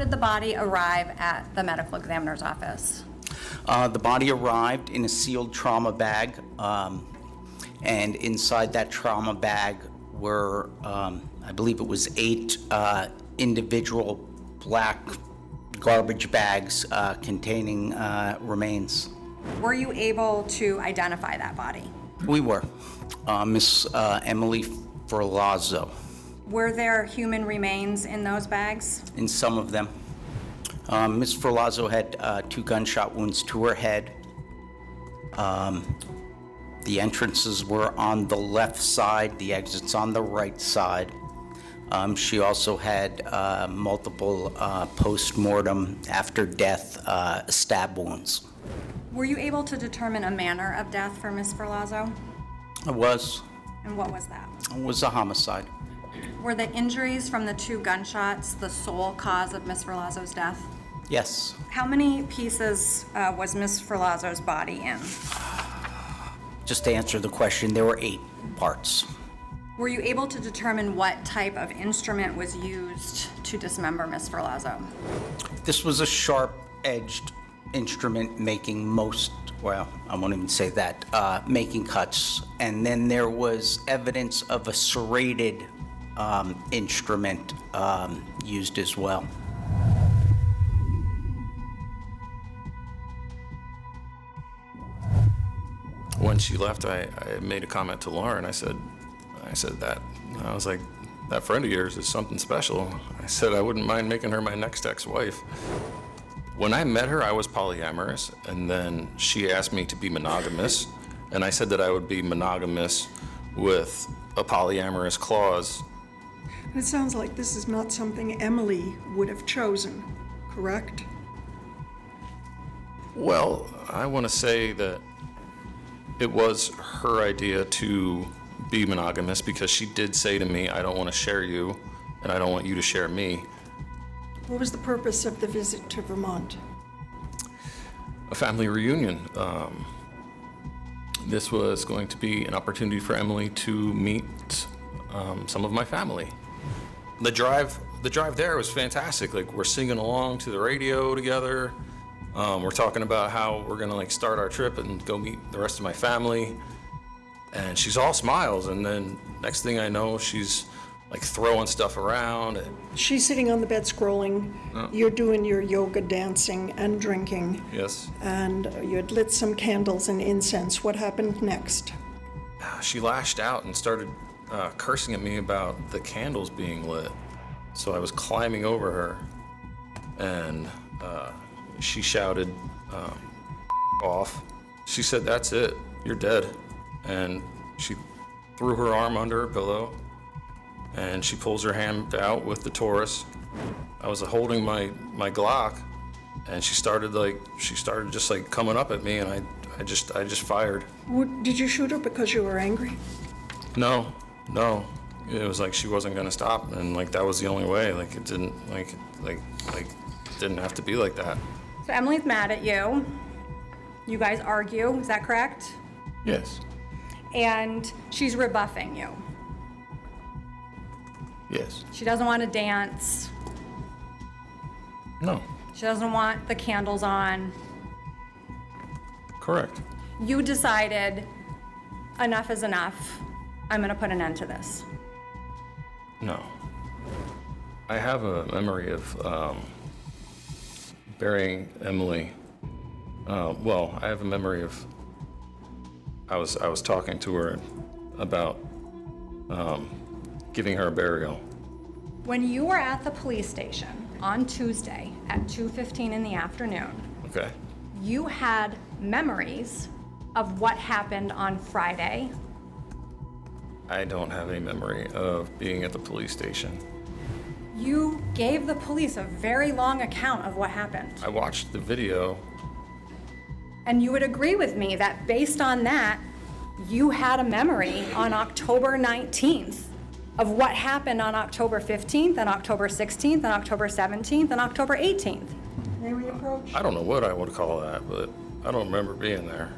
did the body arrive at the medical examiner's office? The body arrived in a sealed trauma bag, and inside that trauma bag were, I believe it was 8 individual black garbage bags containing remains. Were you able to identify that body? We were. Miss Emily Ferlazzo. Were there human remains in those bags? In some of them. Miss Ferlazzo had 2 gunshot wounds to her head. The entrances were on the left side, the exits on the right side. She also had multiple post-mortem, after death, stab wounds. Were you able to determine a manner of death for Miss Ferlazzo? I was. And what was that? It was a homicide. Were the injuries from the 2 gunshots the sole cause of Miss Ferlazzo's death? Yes. How many pieces was Miss Ferlazzo's body in? Just to answer the question, there were 8 parts. Were you able to determine what type of instrument was used to dismember Miss Ferlazzo? This was a sharp-edged instrument making well, I won't even say that, making cuts. And then there was evidence of a serrated instrument used as well. When she left, I made a comment to Lauren. I said that. I was like, that friend of yours is something special. I said I wouldn't mind making her my next ex-wife. When I met her, I was polyamorous, and then she asked me to be monogamous, and I said that I would be monogamous with a polyamorous clause. It sounds like this is not something Emily would have chosen, correct? Well, I want to say that it was her idea to be monogamous because she did say to me, I don't want to share you, and I don't want you to share me. What was the purpose of the visit to Vermont? A family reunion. This was going to be an opportunity for Emily to meet some of my family. The drive there was fantastic. Like, we're singing along to the radio together. We're talking about how we're gonna start our trip and go meet the rest of my family. And she's all smiles, and then next thing I know, she's throwing stuff around. She's sitting on the bed scrolling. You're doing your yoga, dancing, and drinking. Yes. And you had lit some candles and incense. What happened next? She lashed out and started cursing at me about the candles being lit. So I was climbing over her, and she shouted, off. She said, "That's it, you're dead." And she threw her arm under her pillow, and she pulls her hand out with the Taurus. I was holding my Glock, and she started just coming up at me, and I just fired. Did you shoot her because you were angry? No. It was like she wasn't gonna stop, and that was the only way. It didn't didn't have to be like that. So Emily's mad at you. You guys argue, is that correct? Yes. And she's rebuffing you. Yes. She doesn't want to dance. No. She doesn't want the candles on. Correct. You decided, enough is enough. I'm going to put an end to this. No. I have a memory of burying Emily. Well, I have a memory of I was talking to her about giving her a burial. When you were at the police station on Tuesday at 2:15 in the afternoon, Okay. you had memories of what happened on Friday. I don't have any memory of being at the police station. You gave the police a very long account of what happened. I watched the video. And you would agree with me that based on that, you had a memory on October 19th of what happened on October 15th and October 16th and October 17th and October 18th. May we approach? I don't know what I would call that, but I don't remember being there.